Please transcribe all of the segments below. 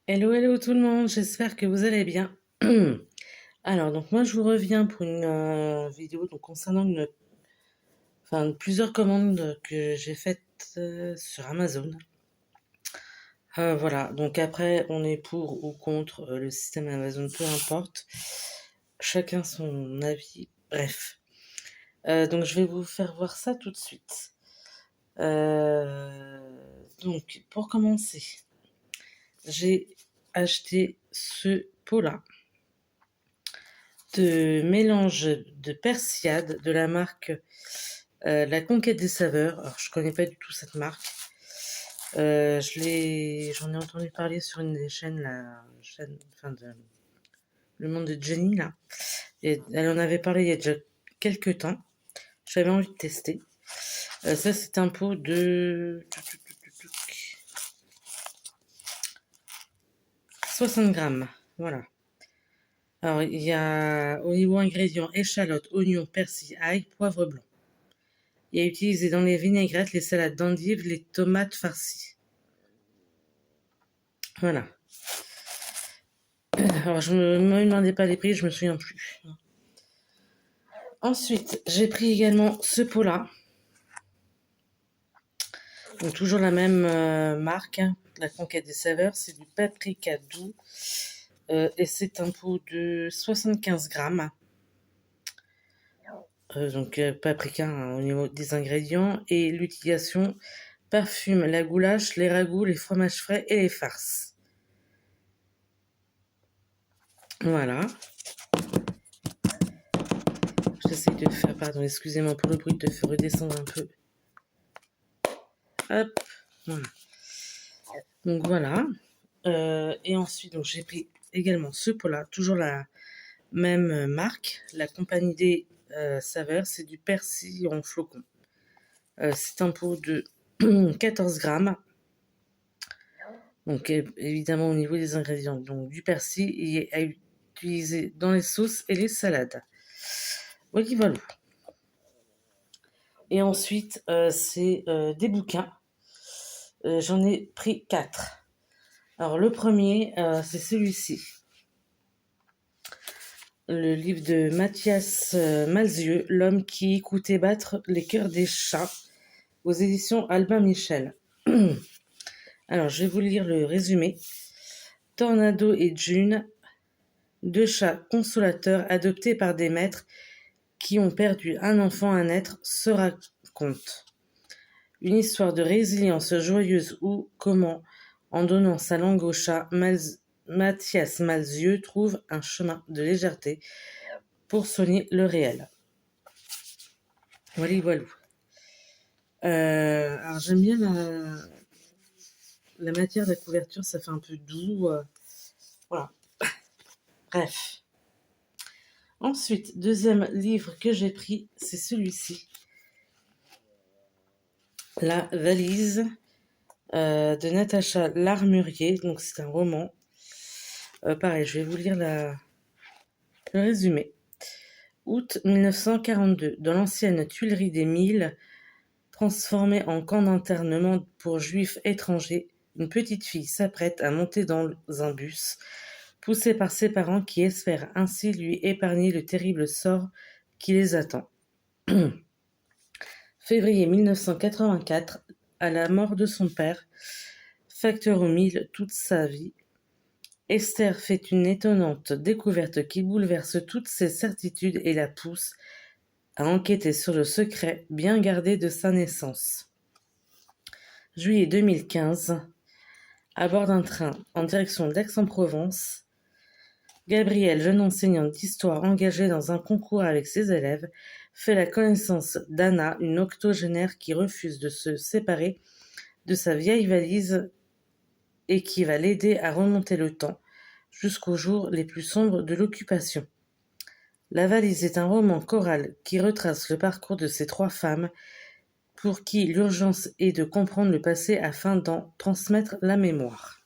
Hello, hello tout le monde, j'espère que vous allez bien. Alors, donc moi je vous reviens pour une vidéo donc, concernant plusieurs commandes que j'ai faites sur Amazon. Voilà, donc après on est pour ou contre le système Amazon, peu importe, chacun son avis, bref. Donc je vais vous faire voir ça tout de suite. Donc pour commencer, j'ai acheté ce pot-là de mélange de persillade de la marque La Conquête des Saveurs. Alors, je connais pas du tout cette marque. J'en ai entendu parler sur une des chaînes, Le Monde de Jenny, là. Et elle en avait parlé il y a déjà quelques temps. J'avais envie de tester. Ça, c'est un pot de 60 grammes. Voilà. Alors, il y a au niveau ingrédients échalotes, oignons, persil, ail, poivre blanc. Il est utilisé dans les vinaigrettes, les salades d'endives, les tomates farcies. Voilà. Alors, je ne me demandais pas les prix, je me souviens plus. Ensuite, j'ai pris également ce pot-là. Donc, toujours la même marque, hein, la Conquête des Saveurs. C'est du paprika doux. Et c'est un pot de 75 grammes. Donc, paprika hein, au niveau des ingrédients. Et l'utilisation parfume, la goulash, les ragoûts, les fromages frais et les farces. Voilà. J'essaie de faire, pardon, excusez-moi pour le bruit, de faire redescendre un peu. Hop, voilà. Donc voilà. Et ensuite, donc j'ai pris également ce pot-là, toujours la même marque, la Compagnie des Saveurs, c'est du persil en flocons. C'est un pot de 14 grammes. Donc évidemment au niveau des ingrédients, donc du persil, il est à utiliser dans les sauces et les salades. Voilà. Et ensuite, c'est des bouquins. J'en ai pris 4. Alors le premier, c'est celui-ci. Le livre de Mathias Malzieu, L'homme qui écoutait battre les cœurs des chats, aux éditions Albin Michel. Alors je vais vous lire le résumé. Tornado et June, deux chats consolateurs adoptés par des maîtres qui ont perdu un enfant à naître, se racontent. Une histoire de résilience joyeuse où, comment, en donnant sa langue au chat, Mathias Malzieu trouve un chemin de légèreté pour soigner le réel. Voilà. Alors j'aime bien la matière de la couverture, ça fait un peu doux. Voilà. Bref. Ensuite, deuxième livre que j'ai pris, c'est celui-ci. La valise de Natacha Larmurier. Donc c'est un roman. Pareil, je vais vous lire le résumé. Août 1942, dans l'ancienne Tuilerie des Milles, transformée en camp d'internement pour juifs étrangers, une petite fille s'apprête à monter dans un bus, poussée par ses parents qui espèrent ainsi lui épargner le terrible sort qui les attend. Février 1984, à la mort de son père, facteur aux milles toute sa vie, Esther fait une étonnante découverte qui bouleverse toutes ses certitudes et la pousse à enquêter sur le secret bien gardé de sa naissance. Juillet 2015, à bord d'un train en direction d'Aix-en-Provence, Gabrielle, jeune enseignante d'histoire engagée dans un concours avec ses élèves, fait la connaissance d'Anna, une octogénaire qui refuse de se séparer de sa vieille valise et qui va l'aider à remonter le temps jusqu'aux jours les plus sombres de l'occupation. La valise est un roman choral qui retrace le parcours de ces trois femmes pour qui l'urgence est de comprendre le passé afin d'en transmettre la mémoire.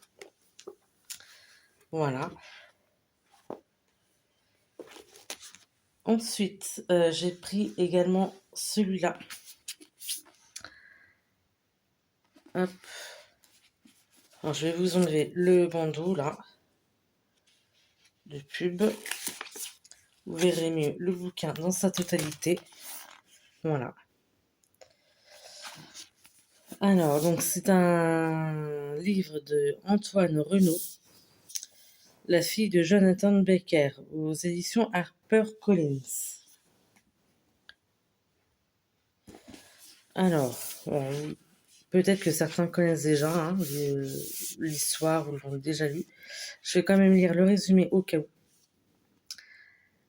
Voilà. Ensuite, j'ai pris également celui-là. Hop. Alors, je vais vous enlever le bandeau là de pub. Vous verrez mieux le bouquin dans sa totalité. Voilà. Alors, donc c'est un livre de Antoine Renaud, La fille de Jonathan Baker, aux éditions HarperCollins. Alors, bon, peut-être que certains connaissent déjà hein, l'histoire ou l'ont déjà lu. Je vais quand même lire le résumé au cas où.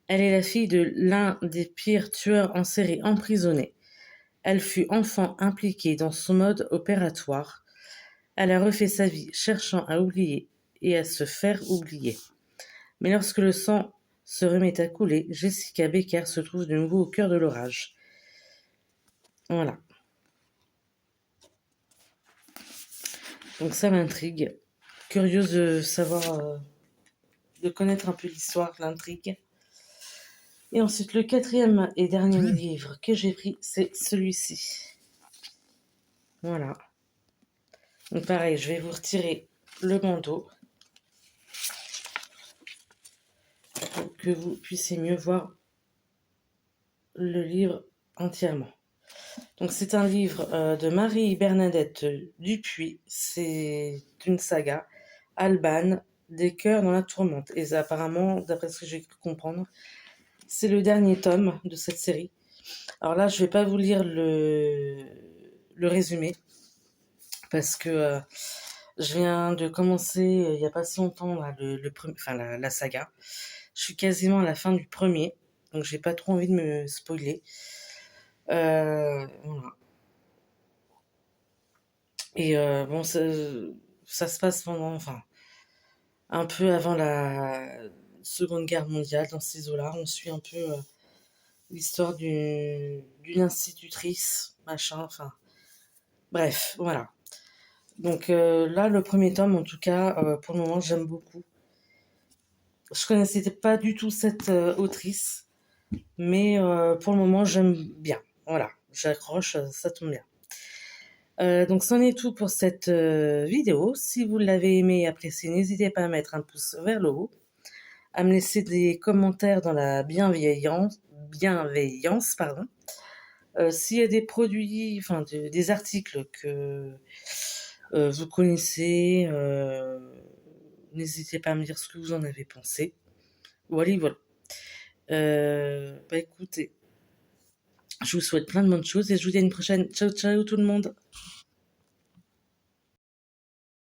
Elle est la fille de l'un des pires tueurs en série emprisonnés. Elle fut enfant impliquée dans son mode opératoire. Elle a refait sa vie cherchant à oublier et à se faire oublier. Mais lorsque le sang se remet à couler, Jessica Baker se trouve de nouveau au cœur de l'orage. Voilà. Donc ça m'intrigue. Curieuse de savoir, de connaître un peu l'histoire, l'intrigue. Et ensuite, le quatrième et dernier livre que j'ai pris, c'est celui-ci. Voilà. Donc pareil, je vais vous retirer le bandeau pour que vous puissiez mieux voir le livre entièrement. Donc c'est un livre de Marie-Bernadette Dupuis. C'est une saga. Alban, des cœurs dans la tourmente. Et apparemment, d'après ce que j'ai pu comprendre, c'est le dernier tome de cette série. Alors là, je vais pas vous lire le résumé parce que je viens de commencer il y a pas si longtemps là, la saga. Je suis quasiment à la fin du premier, donc j'ai pas trop envie de me spoiler. Voilà. Et bon, ça se passe enfin, un peu avant la Seconde Guerre mondiale dans ces eaux-là. On suit un peu l'histoire d'une institutrice, machin, enfin, bref, voilà. Donc là, le premier tome, en tout cas, pour le moment, j'aime beaucoup. Je connaissais pas du tout cette autrice, mais pour le moment, j'aime bien. Voilà, j'accroche, ça tombe bien. Donc c'en est tout pour cette vidéo. Si vous l'avez aimé et apprécié, n'hésitez pas à mettre un pouce vers le haut, à me laisser des commentaires dans la bienveillance, pardon. S'il y a des produits, enfin des articles que vous connaissez, n'hésitez pas à me dire ce que vous en avez pensé. Voilà, voilà. Écoutez, je vous souhaite plein de bonnes choses et je vous dis à une prochaine. Ciao, ciao tout le monde.